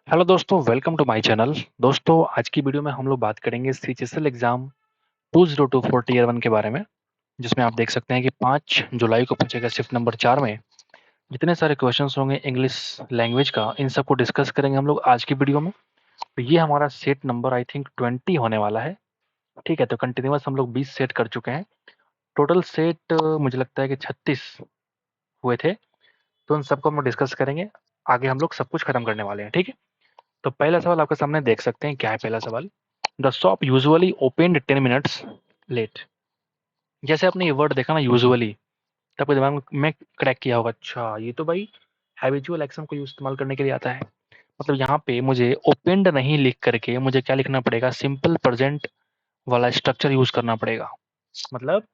Hello दोस्तों, welcome to my channel. दोस्तों, आज की वीडियो में हम लोग बात करेंगे सीजीएसएल एग्जाम 2024 टीयर 1 के बारे में, जिसमें आप देख सकते हैं कि 5 जुलाई को पूछेगा शिफ्ट नंबर 4 में जितने सारे क्वेश्चंस होंगे इंग्लिश लैंग्वेज का, इन सबको डिस्कस करेंगे हम लोग आज की वीडियो में। तो ये हमारा सेट नंबर आई थिंक 20 होने वाला है। ठीक है, तो कंटिन्यूअस हम लोग 20 सेट कर चुके हैं। टोटल सेट मुझे लगता है कि 36 हुए थे। तो उन सबको हम लोग डिस्कस करेंगे। आगे हम लोग सब कुछ खत्म करने वाले हैं। ठीक है, तो पहला सवाल आपके सामने देख सकते हैं। क्या है पहला सवाल? The shop usually opened 10 minutes late. जैसे आपने ये वर्ड देखा ना, यूजुअली, तो आपके दिमाग में क्रैक किया होगा, अच्छा ये तो भाई हैबिचुअल एक्शन को इस्तेमाल करने के लिए आता है। मतलब यहाँ पे मुझे ओपेंड नहीं लिख करके मुझे क्या लिखना पड़ेगा, सिंपल प्रेजेंट वाला स्ट्रक्चर यूज करना पड़ेगा। मतलब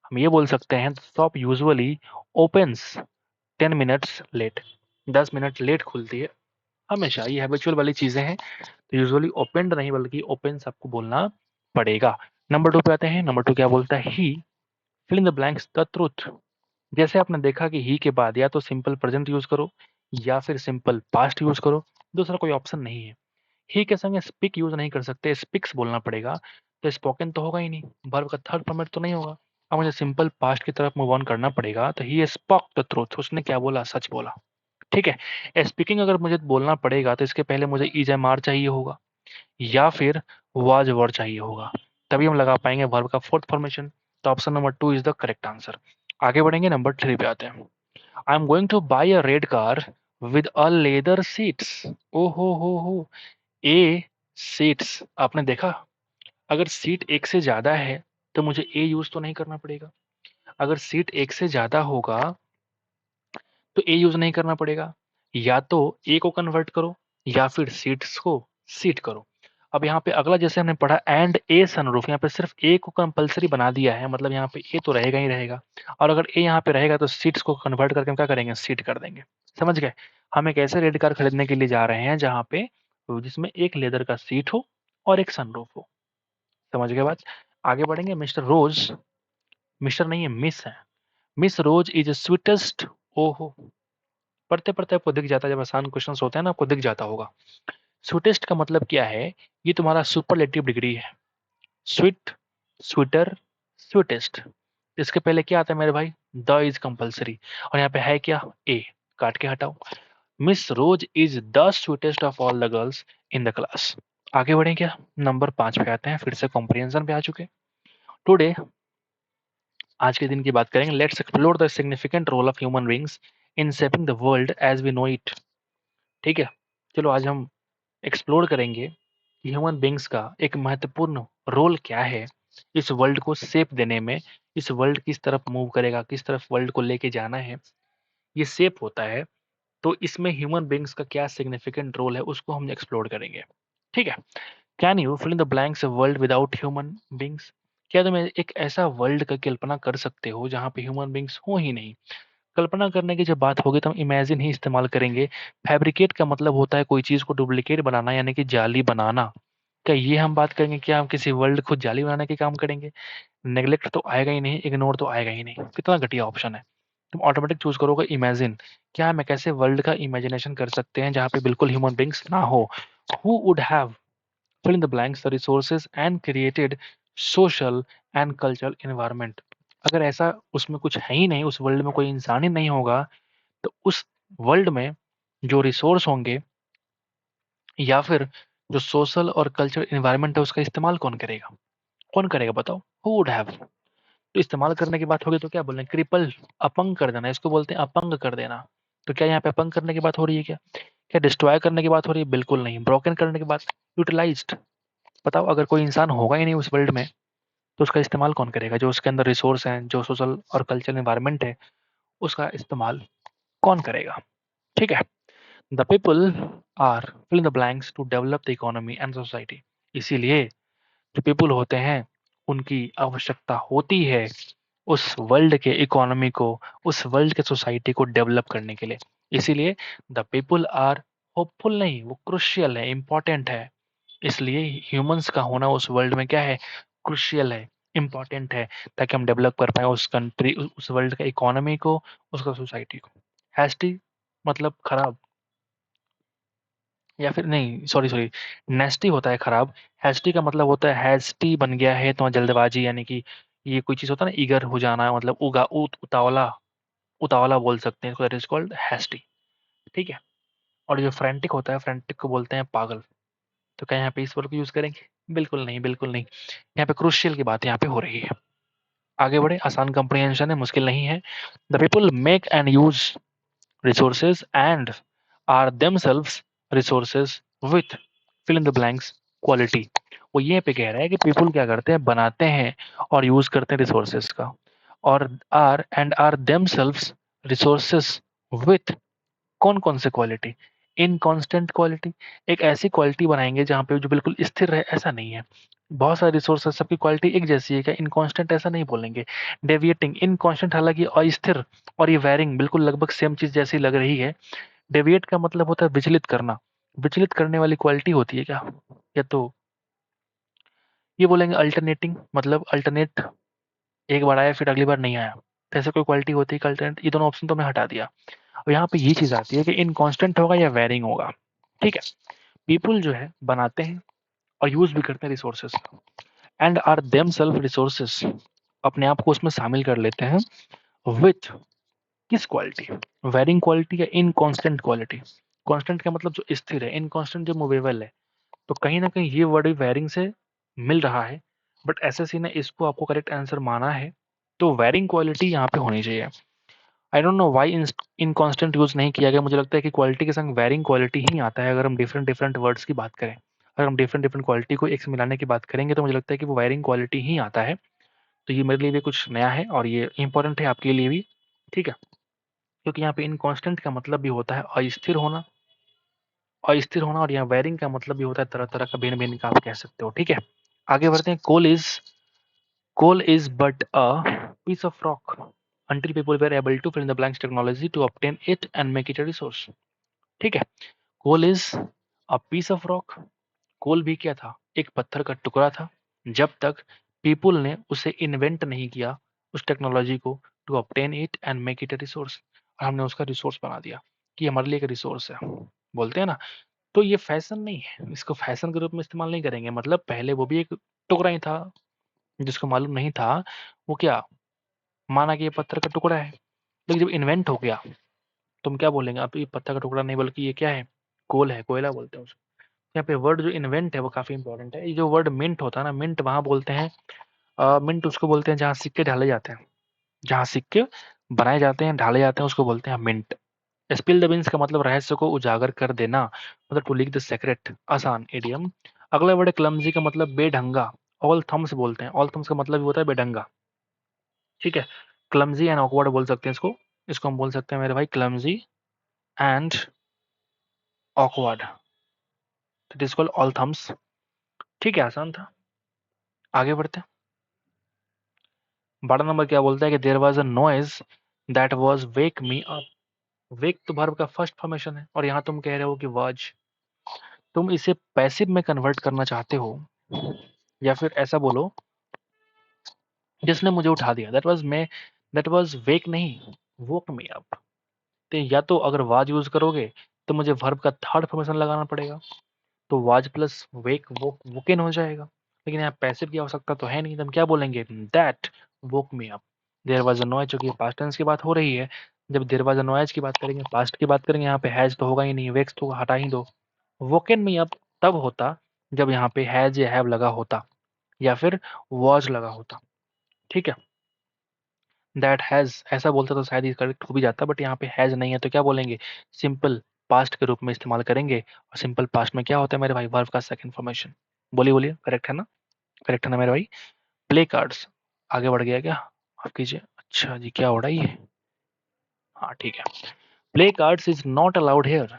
हम ये बोल सकते हैं, shop usually opens 10 minutes late. 10 minute late खुलती है हमेशा। ये हैबिचुअल वाली चीजें हैं, तो यूजुअली ओपेंड नहीं बल्कि ओपेंस आपको बोलना पड़ेगा। नंबर 2 पे आते हैं। नंबर 2 क्या बोलता है? He fill in the blanks the truth. जैसे आपने देखा कि ही के बाद या तो सिंपल प्रेजेंट यूज करो या फिर सिंपल पास्ट यूज करो, दूसरा कोई ऑप्शन नहीं है। ही के संग स्पीक यूज नहीं कर सकते, स्पीक्स बोलना पड़ेगा। तो स्पोकन तो होगा ही नहीं, वर्ब का थर्ड फॉर्मेट तो नहीं होगा। अब मुझे सिंपल पास्ट की तरफ मूव ऑन करना पड़ेगा। तो ही स्पॉक द ट्रुथ, उसने क्या बोला? सच बोला। ठीक है, स्पीकिंग अगर मुझे बोलना पड़ेगा तो इसके पहले मुझे इज एम आर चाहिए होगा या फिर वाज वर चाहिए होगा, तभी हम लगा पाएंगे वर्ब का फोर्थ फॉर्मेशन। तो option number 2 is the correct answer. आगे बढ़ेंगे, नंबर 3 पे आते हैं। I am going to buy a red car with a leather seats. ओ हो, ए सीट्स आपने देखा, अगर सीट एक से ज्यादा है तो मुझे ए यूज तो नहीं करना पड़ेगा। अगर सीट एक से ज्यादा होगा तो ए यूज नहीं करना पड़ेगा। या तो ए को कन्वर्ट करो या फिर सीट्स को सीट करो। अब यहाँ पे अगला जैसे हमने पढ़ा एंड ए सनरूफ, यहाँ पे सिर्फ ए को कंपलसरी बना दिया है, मतलब यहाँ पे ए तो रहेगा ही रहेगा। और अगर ए यहाँ पे रहेगा तो सीट्स को कन्वर्ट करके हम क्या करेंगे? सीट कर देंगे। समझ गए? हम एक ऐसे रेड कार खरीदने के लिए जा रहे हैं जहाँ पे जिसमें एक लेदर का सीट हो और एक सनरूफ हो। समझ गए बात? आगे बढ़ेंगे। मिस्टर रोज, मिस्टर नहीं है मिस है, मिस रोज इज स्वीटेस्ट। ओहो, पढ़ते पढ़ते आपको दिख जाता है, जब आसान क्वेश्चंस होते हैं ना आपको दिख जाता होगा। स्वीटेस्ट का मतलब क्या है? ये तुम्हारा सुपरलेटिव डिग्री है। Sweet, sweeter, sweetest. इसके पहले क्या आता है मेरे भाई? The is compulsory. और यहाँ पे है क्या? ए। काट के हटाओ। Miss Rose is the sweetest of all the girls in the class. आगे बढ़े क्या? नंबर 5 पे आते हैं। फिर से कॉम्प्रिहेंशन पे आ चुके। टुडे, आज के दिन की बात करेंगे। Let's explore the significant role of human beings in shaping the world as we know it. ठीक है, चलो आज हम एक्सप्लोर करेंगे कि ह्यूमन बींग्स का एक महत्वपूर्ण रोल क्या है इस वर्ल्ड को शेप देने में। इस वर्ल्ड किस तरफ मूव करेगा, किस तरफ वर्ल्ड को लेके जाना है, ये शेप होता है। तो इसमें ह्यूमन बींग्स का क्या सिग्निफिकेंट रोल है उसको हम एक्सप्लोर करेंगे। ठीक है, can you fill in the blanks world without human beings? क्या तुम एक ऐसा वर्ल्ड का कल्पना कर सकते हो जहां पे ह्यूमन बींग्स हो ही नहीं? कल्पना करने की जब बात होगी तो हम इमेजिन ही इस्तेमाल करेंगे। फैब्रिकेट का मतलब होता है कोई चीज को डुप्लीकेट बनाना, यानी कि जाली बनाना। क्या ये हम बात करेंगे? क्या हम किसी वर्ल्ड को जाली बनाने के काम करेंगे? नेग्लेक्ट तो आएगा ही नहीं, इग्नोर तो आएगा ही नहीं। कितना घटिया ऑप्शन है। तुम ऑटोमेटिक चूज करोगे इमेजिन। क्या हम एक ऐसे वर्ल्ड का इमेजिनेशन कर सकते हैं जहाँ पे बिल्कुल ह्यूमन बींग्स ना हो? Who would have fill in the blanks the resources and created social and cultural environment? अगर ऐसा उसमें कुछ है ही नहीं, उस वर्ल्ड में कोई इंसान ही नहीं होगा, तो उस वर्ल्ड में जो रिसोर्स होंगे या फिर जो सोशल और कल्चरल एनवायरनमेंट है उसका इस्तेमाल कौन करेगा? कौन करेगा बताओ? Who would have. तो इस्तेमाल करने की बात होगी तो क्या बोल रहे हैं? क्रिपल, अपंग कर देना, इसको बोलते हैं अपंग कर देना। तो क्या यहाँ पे अपंग करने की बात हो रही है? क्या क्या डिस्ट्रॉय करने की बात हो रही है? बिल्कुल नहीं। ब्रोकन करने की बात, यूटिलाइज्ड। बताओ, अगर कोई इंसान होगा ही नहीं उस वर्ल्ड में तो उसका इस्तेमाल कौन करेगा? जो उसके अंदर रिसोर्स हैं, जो सोशल और कल्चरल एनवायरनमेंट है, उसका इस्तेमाल कौन करेगा? ठीक है, the people are fill in the blanks to develop the economy and society. इसीलिए जो पीपल होते हैं उनकी आवश्यकता होती है उस वर्ल्ड के इकोनॉमी को, उस वर्ल्ड के सोसाइटी को डेवलप करने के लिए। इसीलिए द पीपल आर होपफुल नहीं, वो क्रुशियल है, इंपॉर्टेंट है। इसलिए ह्यूमंस का होना उस वर्ल्ड में क्या है? क्रुशियल है, इंपॉर्टेंट है, ताकि हम डेवलप कर पाए उस कंट्री, उस वर्ल्ड का इकोनॉमी को, उसका सोसाइटी को। हैस्टी मतलब खराब, या फिर नहीं, सॉरी, नेस्टी होता है खराब। हैस्टी का मतलब होता है हैस्टी बन गया है तो जल्दबाजी, यानी कि ये कोई चीज़ होता है ना, ईगर हो जाना, मतलब उतावला, उतावला बोल सकते हैं इसको, दैट इज कॉल्ड हैस्टी। ठीक है। और जो फ्रैंटिक होता है, फ्रैंटिक को बोलते हैं पागल। तो क्या यहाँ पे इस वर्ड को यूज करेंगे? बिल्कुल नहीं, बिल्कुल नहीं। यहाँ पे क्रूशियल की बात यहाँ पे हो रही है। आगे बढ़े, आसान कंप्रीहेंशन है, मुश्किल नहीं है। The people make and use resources and are themselves resources with fill in the blanks quality। वो ये पे कह रहा है कि पीपल क्या करते हैं, बनाते हैं और यूज करते हैं रिसोर्सेज का, और आर themselves resources with कौन कौन से क्वालिटी, इनकांस्टेंट क्वालिटी। एक ऐसी क्वालिटी बनाएंगे जहाँ पे जो बिल्कुल स्थिर रहे, ऐसा नहीं है। बहुत सारे रिसोर्स सबकी क्वालिटी एक जैसी है क्या? इनकांस्टेंट ऐसा नहीं बोलेंगे। डेविएटिंग, इनकांस्टेंट हालांकि अस्थिर, और ये वेरिंग बिल्कुल लगभग सेम चीज जैसी लग रही है। डेविएट का मतलब होता है विचलित करना, विचलित करने वाली क्वालिटी होती है क्या? या तो ये बोलेंगे अल्टरनेटिंग, मतलब अल्टरनेट, एक बार आया फिर अगली बार नहीं आया, तो ऐसे कोई क्वालिटी होती है कि अल्टरनेट। ये दोनों ऑप्शन तो मैं हटा दिया। और यहाँ पे ये चीज आती है कि इनकांस्टेंट होगा या वेरिंग होगा। ठीक है। पीपल जो है बनाते हैं और यूज भी करते हैं रिसोर्सेस का, and are them self resources, अपने आप को उसमें शामिल कर लेते हैं, विथ किस क्वालिटी, वेरिंग क्वालिटी या इनकांस्टेंट क्वालिटी। कांस्टेंट का मतलब जो स्थिर है, इनकांस्टेंट जो मूवेबल है। तो कहीं ना कहीं ये वर्ड वेरिंग से मिल रहा है, बट एसएससी ने इसको आपको करेक्ट आंसर माना है, तो वेरिंग क्वालिटी यहाँ पे होनी चाहिए। I don't know why inconstant use नहीं किया गया। मुझे लगता है कि क्वालिटी के संग वेरिंग क्वालिटी ही आता है, अगर हम डिफरेंट डिफरेंट वर्ड्स की बात करें। अगर हम डिफरेंट डिफरेंट क्वालिटी को एक से मिलाने की बात करेंगे तो मुझे लगता है कि वो वेरिंग क्वालिटी ही आता है। तो ये मेरे लिए भी कुछ नया है और ये इंपॉर्टेंट है आपके लिए भी। ठीक है। क्योंकि यहाँ पे इनकांस्टेंट का मतलब भी होता है अस्थिर होना, अस्थिर होना, और यहाँ वेरिंग का मतलब भी होता है तरह तरह का, भिन्न भिन्न का आप कह सकते हो। ठीक है। आगे बढ़ते हैं। Coal is but a piece of rock until people were able to fill in the blanks technology to obtain it and make it a resource। ठीक है। Coal is a piece of rock. Coal भी क्या था? एक पत्थर का टुकड़ा था, जब तक पीपुल ने उसे इन्वेंट नहीं किया, उस टेक्नोलॉजी को, to obtain it and make it a resource, और हमने उसका रिसोर्स बना दिया कि हमारे लिए एक रिसोर्स है, बोलते हैं ना। तो ये फैशन नहीं है, इसको फैशन के रूप में इस्तेमाल नहीं करेंगे। मतलब पहले वो भी एक टुकड़ा ही था, जिसको मालूम नहीं था, वो क्या माना कि ये पत्थर का टुकड़ा है। लेकिन जब इन्वेंट हो गया, तुम क्या बोलेंगे? अब ये पत्थर का टुकड़ा नहीं बल्कि ये क्या है? कोल है, कोयला बोलते हैं उसको। यहाँ पे वर्ड जो इन्वेंट है वो काफी इंपॉर्टेंट है। ये जो वर्ड मिंट होता है ना, मिंट वहां बोलते हैं, मिंट उसको बोलते हैं जहाँ सिक्के ढाले जाते हैं, जहाँ सिक्के बनाए जाते हैं, ढाले जाते हैं, उसको बोलते हैं मिंट। स्पिल द बीन्स का मतलब रहस्य को उजागर कर देना, मतलब टू लीक द सीक्रेट, आसान इडियम। अगला वर्ड है क्लमजी का मतलब बेढंगा, ऑल थम्स बोलते हैं। ऑल थम्स का मतलब भी होता है बेढंगा। ठीक है। क्लमजी एंड ऑकवर्ड बोल सकते हैं इसको। इसको हम बोल सकते हैं मेरे भाई clumsy and awkward, it is called all thumbs. ठीक है, आसान था। आगे बढ़ते हैं। बड़ा नंबर क्या बोलता है कि there was a noise that was wake me up. Wake तो वर्ब का फर्स्ट फॉर्मेशन है, और यहाँ तुम कह रहे हो कि वाज, तुम इसे पैसिव में कन्वर्ट करना चाहते हो, या फिर ऐसा बोलो जिसने मुझे उठा दिया, दैट वाज वेक नहीं, वोक मी अप। तो या तो अगर वाज यूज करोगे तो मुझे वर्ब का थर्ड फॉर्मेशन लगाना पड़ेगा, तो वाज प्लस वेक वोक वोकेन हो जाएगा। लेकिन यहाँ पैसिव की आवश्यकता तो है नहीं, तो हम क्या बोलेंगे? That woke me up. There was a noise, चूंकि पास्ट टेंस की बात हो रही है, जब देयर वाज अ नॉइज की बात करेंगे, पास्ट की बात करेंगे, यहाँ पे हैज तो होगा ही नहीं, वेक्स तो हटा ही दो। वोकेन मी अप तब होता जब यहाँ पे हैज या हैव लगा होता, या फिर वॉज लगा होता। ठीक है। दैट हैज ऐसा बोलता तो शायद ये करेक्ट हो भी जाता, बट यहाँ पे हैज नहीं है, तो क्या बोलेंगे? सिंपल पास्ट के रूप में इस्तेमाल करेंगे। और सिंपल पास्ट में क्या होता है मेरे भाई? वर्ब का सेकंड फॉर्मेशन। बोलिए बोलिए, करेक्ट है ना? करेक्ट है ना मेरे भाई? प्ले कार्ड्स, आगे बढ़ गया क्या? माफ कीजिए, अच्छा जी, क्या हो रहा है ये? हाँ ठीक है। Play cards is not allowed here.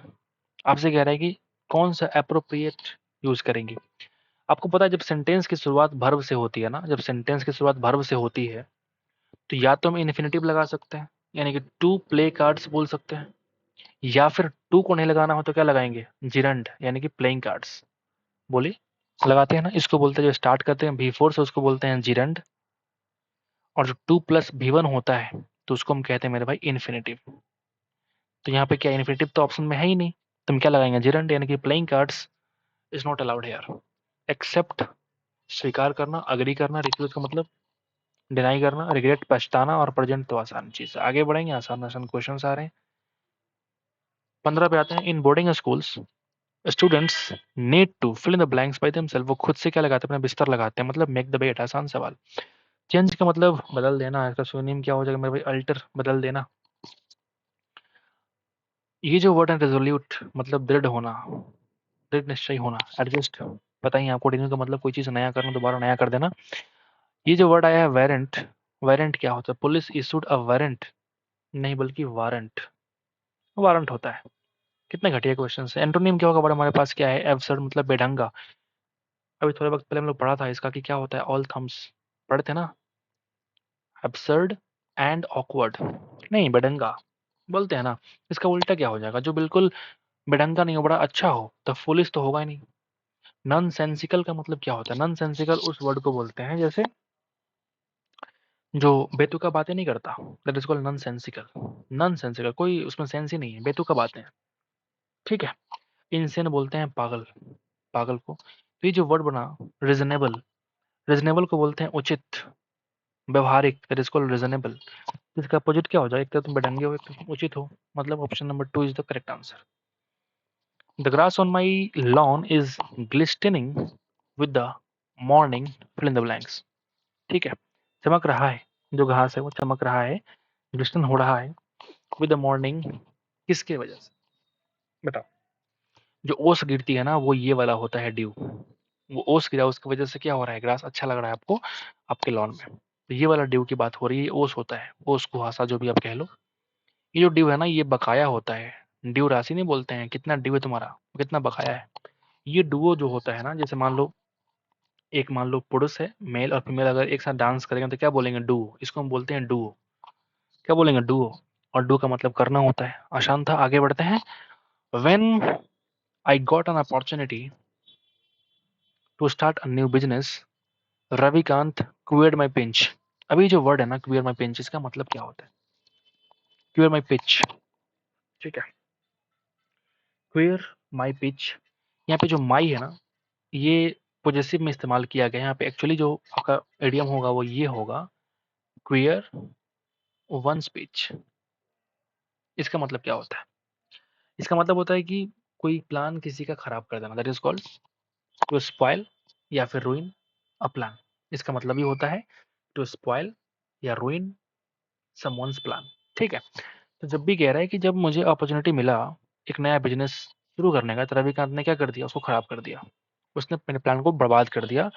आपसे कह रहा है कि कौन सा अप्रोप्रिएट यूज करेंगे। आपको पता है जब सेंटेंस की शुरुआत वर्ब से होती है ना, जब सेंटेंस की शुरुआत वर्ब से होती है, तो या तो हम इन्फिनेटिव लगा सकते हैं, यानी कि टू प्ले कार्ड्स बोल सकते हैं, या फिर टू को नहीं लगाना हो तो क्या लगाएंगे? जिरंड, यानी कि प्लेइंग कार्ड्स। बोलिए, लगाते हैं ना, इसको बोलते हैं, जो स्टार्ट करते हैं V4 से उसको बोलते हैं जिरंड। और जो 2 + V1 होता है तो उसको हम कहते हैं मेरे भाई इन्फिनेटिव। तो यहाँ पे क्या इन्फिनेटिव तो ऑप्शन में है ही नहीं, तो हम क्या लगाएंगे, जिरंट, यानी कि playing cards is not allowed here. Except स्वीकार करना, अग्री करना, रिफ्यूज का मतलब डिनाई करना, रिग्रेट पछताना, और प्रेजेंट तो आसान चीज। आगे बढ़ेंगे, आसान आसान क्वेश्चन आ रहे हैं। 15 पे आते हैं। In boarding schools students need to fill in the blanks by themselves. वो खुद से क्या लगाते हैं, अपना बिस्तर लगाते हैं, मतलब मेक द बेड। आसान सवाल। चेंज का मतलब बदल देना, इसका सिनोनिम क्या हो जाएगा मेरे भाई, अल्टर, बदल देना। ये जो वर्ड है रेजोल्यूट, मतलब दृढ़ होना, दृढ़ निश्चय होना। एडजस्ट, पता ही है आपको, डिन्यू का मतलब कोई चीज नया करना, दोबारा नया कर देना। ये जो वर्ड आया है वारंट, वारंट क्या होता है, पुलिस इशूड अ वारंट, नहीं बल्कि वारंट, वारंट होता है। कितने घटिया क्वेश्चन है। एंटोनिम क्या होगा बड़ा, हमारे पास क्या है, एब्सर्ड मतलब बेढंगा। अभी थोड़े वक्त पहले हम लोग पढ़ा था इसका कि क्या होता है, ऑल थम्स पढ़े थे ना, एब्सर्ड एंड ऑकवर्ड, नहीं बेढंगा बोलते हैं ना। इसका उल्टा क्या हो जाएगा, जो बिल्कुल बेढंगा नहीं हो, बड़ा अच्छा हो, तो फुलिश तो होगा ही नहीं। नॉन सेंसिकल का मतलब क्या होता है, नॉन सेंसिकल उस वर्ड को बोलते हैं जैसे जो बेतुका बातें नहीं करता, that is called non sensical. Non sensical, कोई उसमें सेंस ही नहीं है, बेतुका बातें। ठीक है। इनसेन बोलते हैं पागल, पागल को। तो ये जो वर्ड बना रीजनेबल, रीजनेबल को बोलते हैं उचित, व्यवहारिक, दैट इज कॉल्ड रीजनेबल। इसका अपोजिट क्या हो जाए, एक तो तुम बेढंगे हो, एक तो तुम उचित हो, मतलब option number 2 is the correct answer. The grass on my lawn is glistening with the morning, fill in the blanks. ठीक है। चमक रहा है, जो घास है वो चमक रहा है, ग्लिस्टन हो रहा है विद द मॉर्निंग, किसके वजह से, बताओ। जो ओस गिरती है ना, वो ये वाला होता है ड्यू। वो ओस गिरा, उसकी वजह से क्या हो रहा है, ग्रास अच्छा लग रहा है आपको आपके लॉन में, तो ये वाला ड्यू की बात हो रही है। ओस होता है, ओस कुहासा जो भी आप कह लो। ये जो ड्यू है ना, ये बकाया होता है। ड्यू राशि नहीं बोलते हैं, कितना ड्यू है तुम्हारा, कितना बकाया है। ये डुओ जो होता है ना, जैसे मान लो एक, मान लो पुरुष है, मेल और फीमेल अगर एक साथ डांस करेंगे तो क्या बोलेंगे, डुओ। इसको हम बोलते हैं डुओ। क्या बोलेंगे, डुओ। और डू का मतलब करना होता है। आसान था, आगे बढ़ते हैं। When I got an opportunity to start a new business, Ravikant queered my pinch. अभी जो वर्ड है ना, क्वियर माई पिंच, इसका मतलब क्या होता है, क्वियर माई पिच। ठीक है। क्वियर माई पिच, यहाँ पे जो माई है ना, ये पोजेसिव में इस्तेमाल किया गया है। यहाँ पे एक्चुअली जो आपका एडियम होगा वो ये होगा, क्वियर वन स्पीच। इसका मतलब क्या होता है, इसका मतलब होता है कि कोई प्लान किसी का खराब कर देना, that is called to spoil या फिर रूइन अ प्लान। इसका मतलब ये होता है टू स्पॉइल या रूइन समवन्स प्लान। ठीक है। तो जब भी कह रहा है कि जब मुझे अपॉर्चुनिटी मिला एक नया बिजनेस शुरू करने का, तो रविकांत ने क्या कर दिया, उसको खराब कर दिया, उसने मेरे प्लान को बर्बाद कर दिया,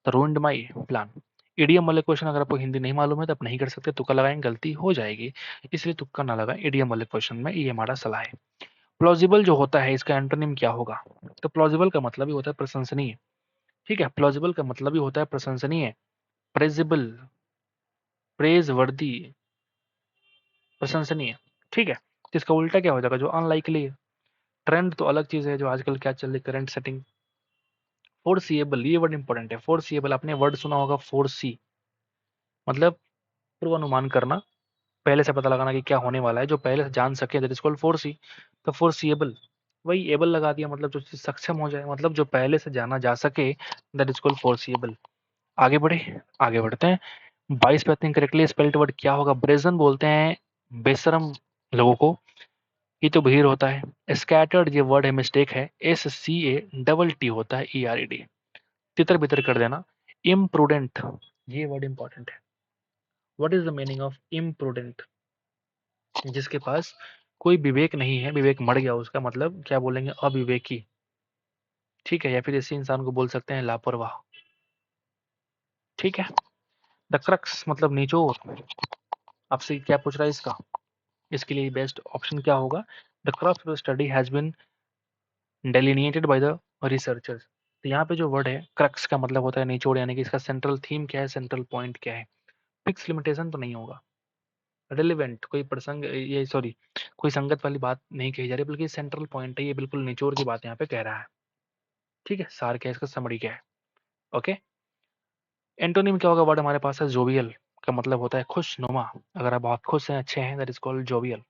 तो रूइंड माई प्लान। इडियम वाले क्वेश्चन अगर आपको हिंदी नहीं मालूम है तो आप नहीं कर सकते, तुक्का लगाएंगे गलती हो जाएगी, इसलिए तुक्का ना लगाएं इडियम वाले क्वेश्चन में, ये हमारा सलाह है। प्लॉजिबल जो होता है, इसका एंटोनिम क्या होगा, तो प्लॉजिबल का मतलब ही होता है प्रशंसनीय। ठीक है। प्लॉजिबल का मतलब ही होता है प्रशंसनीय, प्रेजिबल, प्रेज वर्दी, प्रशंसनीय। ठीक है। तो इसका उल्टा क्या हो जाएगा, जो अनलाइकली है। ट्रेंड तो अलग चीज है, जो आजकल क्या चल रही करंट सेटिंग। फोरसीएबल, ये वर्ड इंपॉर्टेंट है। फोरसीएबल, आपने वर्ड सुना होगा फोर सी, मतलब पूर्वानुमान करना, पहले से पता लगाना कि क्या होने वाला है, जो पहले से जान सके, दैट इज कॉल्ड फोर सी। तो फोरसीएबल, वही एबल लगा दिया, मतलब जो चीज सक्षम हो जाए, मतलब जो पहले से जाना जा सके, दैट इज कॉल्ड फोरसीएबल। आगे बढ़े, आगे बढ़ते हैं। 22 पे थिंक करेक्टली स्पेल्ड वर्ड क्या होगा, ब्रेजन बोलते हैं बेशरम लोगों को, ये तो बहिर होता है। स्कैटर्ड ये वर्ड है, मिस्टेक है, SCA डबल T होता है, ERED, तितर बितर कर देना। इम्प्रूडेंट, ये वर्ड इंपॉर्टेंट है। What is the meaning of imprudent, जिसके पास कोई विवेक नहीं है, विवेक मर गया उसका, मतलब क्या बोलेंगे, अविवेकी। ठीक है। या फिर इसी इंसान को बोल सकते हैं लापरवाह। ठीक है। द क्रक्स मतलब निचोर, आपसे क्या पूछ रहा है इसका, इसके लिए बेस्ट ऑप्शन क्या होगा, the crux of study has been delineated by the researchers. तो यहाँ पे जो वर्ड है क्रक्स का मतलब होता है निचोड़, यानी कि इसका सेंट्रल थीम क्या है, सेंट्रल पॉइंट क्या है। फिक्स लिमिटेशन तो नहीं होगा, रिलेवेंट कोई प्रसंग, ये सॉरी, कोई संगत वाली बात नहीं कही जा रही, बल्कि सेंट्रल पॉइंट है, ये बिल्कुल निचोड़ की बात यहाँ पे कह रहा है। ठीक है। सार क्या है इसका, समरी क्या है। ओके। एंटोनिम क्या होगा, वर्ड हमारे पास है जोवियल, का मतलब होता है खुशनुमा। अगर आप बहुत खुश हैं, अच्छे हैं, दैट इज कॉल्ड जोवियल।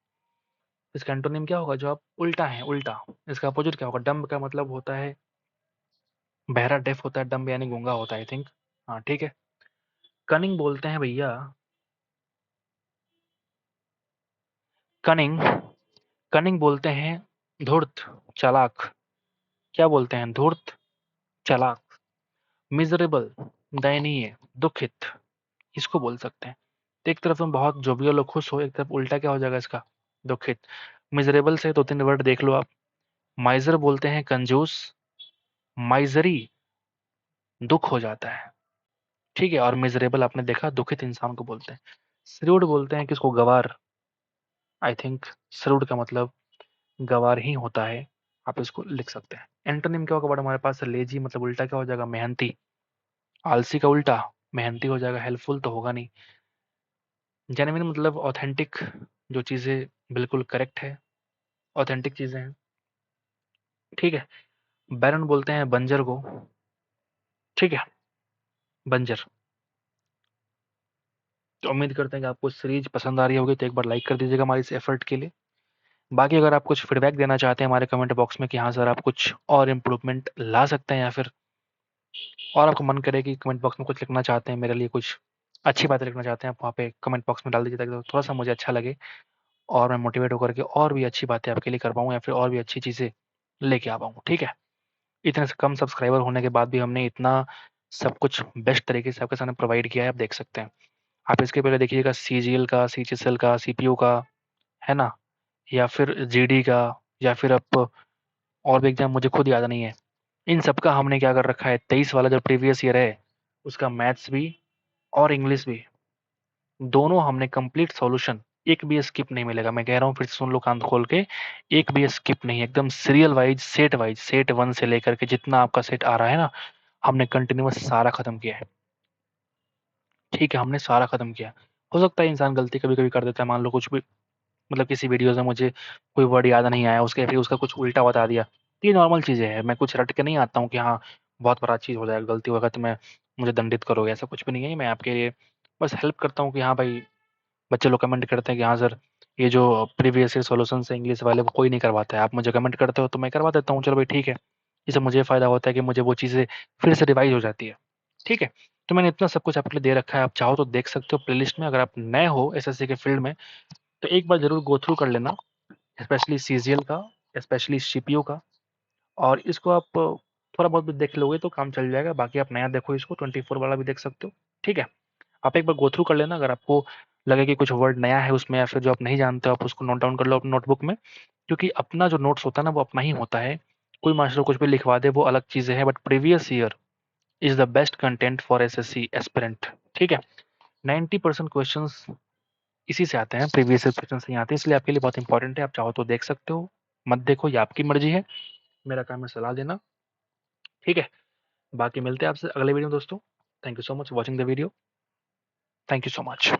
इसका एंटोनिम क्या होगा? जो आप उल्टा है, उल्टा। इसका अपोजिट क्या होगा? डम्ब का मतलब होता है बहरा, डेफ होता है, डम्ब यानी गूंगा होता है, आई थिंक। हाँ ठीक है। कनिंग बोलते हैं भैया, कनिंग, कनिंग बोलते हैं धूर्त, चालाक। क्या बोलते हैं? धूर्त, चालाक। मिजरेबल, दयनीय, दुखित, इसको बोल सकते हैं। तो एक तरफ तुम बहुत जोवियल और खुश हो, एक तरफ उल्टा क्या हो जाएगा इसका? दुखित। मिजरेबल से दो तीन वर्ड देख लो आप। माइजर बोलते हैं कंजूस, माइजरी दुख हो जाता है, ठीक है। और मिजरेबल आपने देखा, दुखित इंसान को बोलते हैं। श्रूड बोलते हैं किसको? गवार, आई थिंक। श्रूड का मतलब गवार ही होता है, आप इसको लिख सकते हैं। एंटोनिम क्या होगा बड़ा हमारे पास? लेजी, मतलब उल्टा क्या हो जाएगा? मेहनती। आलसी का उल्टा मेहनती हो जाएगा, हेल्पफुल तो होगा नहीं। जेन्युइन मतलब ऑथेंटिक, जो चीजें बिल्कुल करेक्ट है, ऑथेंटिक चीजें हैं, ठीक है। बैरन बोलते हैं बंजर को, ठीक है, बंजर। तो उम्मीद करते हैं कि आपको सीरीज पसंद आ रही होगी, तो एक बार लाइक कर दीजिएगा हमारी इस एफर्ट के लिए। बाकी अगर आप कुछ फीडबैक देना चाहते हैं हमारे कमेंट बॉक्स में कि हाँ सर आप कुछ और इम्प्रूवमेंट ला सकते हैं, या फिर और आपको मन करे कि कमेंट बॉक्स में कुछ लिखना चाहते हैं मेरे लिए, कुछ अच्छी बातें लिखना चाहते हैं, आप वहाँ पे कमेंट बॉक्स में डाल दीजिए, ताकि थोड़ा सा मुझे अच्छा लगे और मैं मोटिवेट होकर के और भी अच्छी बातें आपके लिए कर पाऊँ, या फिर और भी अच्छी चीज़ें लेके आ पाऊँ, ठीक है। इतने से कम सब्सक्राइबर होने के बाद भी हमने इतना सब कुछ बेस्ट तरीके से आपके सामने प्रोवाइड किया है, आप देख सकते हैं। आप इसके पहले देखिएगा सीजीएल का, सीएचएसएल का, सीपीयू का, है ना, या फिर जीडी का, या फिर अब और भी एग्जाम मुझे खुद याद नहीं है। इन सब का हमने क्या कर रखा है, 23 वाला जो प्रीवियस ईयर है उसका मैथ्स भी और इंग्लिश भी, दोनों हमने कंप्लीट सॉल्यूशन, एक भी स्किप नहीं मिलेगा। मैं कह रहा हूँ फिर से सुन लो कान खोल के, एक भी स्किप नहीं, एकदम सीरियल वाइज, सेट वन से लेकर के जितना आपका सेट आ रहा है ना, हमने कंटिन्यूअस सारा खत्म किया है, ठीक है। हमने सारा खत्म किया। हो सकता है इंसान गलती कभी कभी कर देता है, मान लो कुछ भी, मतलब किसी वीडियो से मुझे कोई वर्ड याद नहीं आया, उसके फिर उसका कुछ उल्टा बता दिया, तो ये नॉर्मल चीज़ें हैं। मैं कुछ रट के नहीं आता हूँ कि हाँ बहुत बड़ा चीज़ हो जाएगा, गलती होगा तो मैं मुझे दंडित करोगे, ऐसा कुछ भी नहीं है। मैं आपके लिए बस हेल्प करता हूँ कि हाँ भाई, बच्चे लोग कमेंट करते हैं कि हाँ सर ये जो प्रीवियस ईयर सॉल्यूशन है इंग्लिश वाले, वो कोई नहीं करवाता है, आप मुझे कमेंट करते हो तो मैं करवा देता हूँ, चलो भाई ठीक है। इससे मुझे फ़ायदा होता है कि मुझे वो चीज़ें फिर से रिवाइज हो जाती है, ठीक है। तो मैंने इतना सब कुछ आपके लिए दे रखा है, आप चाहो तो देख सकते हो प्लेलिस्ट में। अगर आप नए हो एसएससी के फील्ड में, तो एक बार जरूर गो थ्रू कर लेना, स्पेशली सीजीएल का, स्पेशली सीपीयू का। और इसको आप थोड़ा बहुत भी देख लोगे तो काम चल जाएगा। बाकी आप नया देखो, इसको 24 वाला भी देख सकते हो, ठीक है। आप एक बार गो थ्रू कर लेना, अगर आपको लगे कि कुछ वर्ड नया है उसमें, या फिर जो आप नहीं जानते हो, आप उसको नोट डाउन कर लो अपने नोटबुक में। क्योंकि अपना जो नोट्स होता है ना वो अपना ही होता है, कोई मास्टर कुछ भी लिखवा दे वो अलग चीज़ें हैं, but previous year is the best content for SSC aspirant, ठीक है। 90% क्वेश्चंस इसी से आते हैं, प्रीवियस ईयर क्वेश्चन से ही आते हैं, इसलिए आपके लिए बहुत इंपॉर्टेंट है। आप चाहो तो देख सकते हो, मत देखो ये आपकी मर्जी है, मेरा काम है सलाह देना, ठीक है। बाकी मिलते हैं आपसे अगले वीडियो में दोस्तों। Thank you so much watching the video, thank you so much.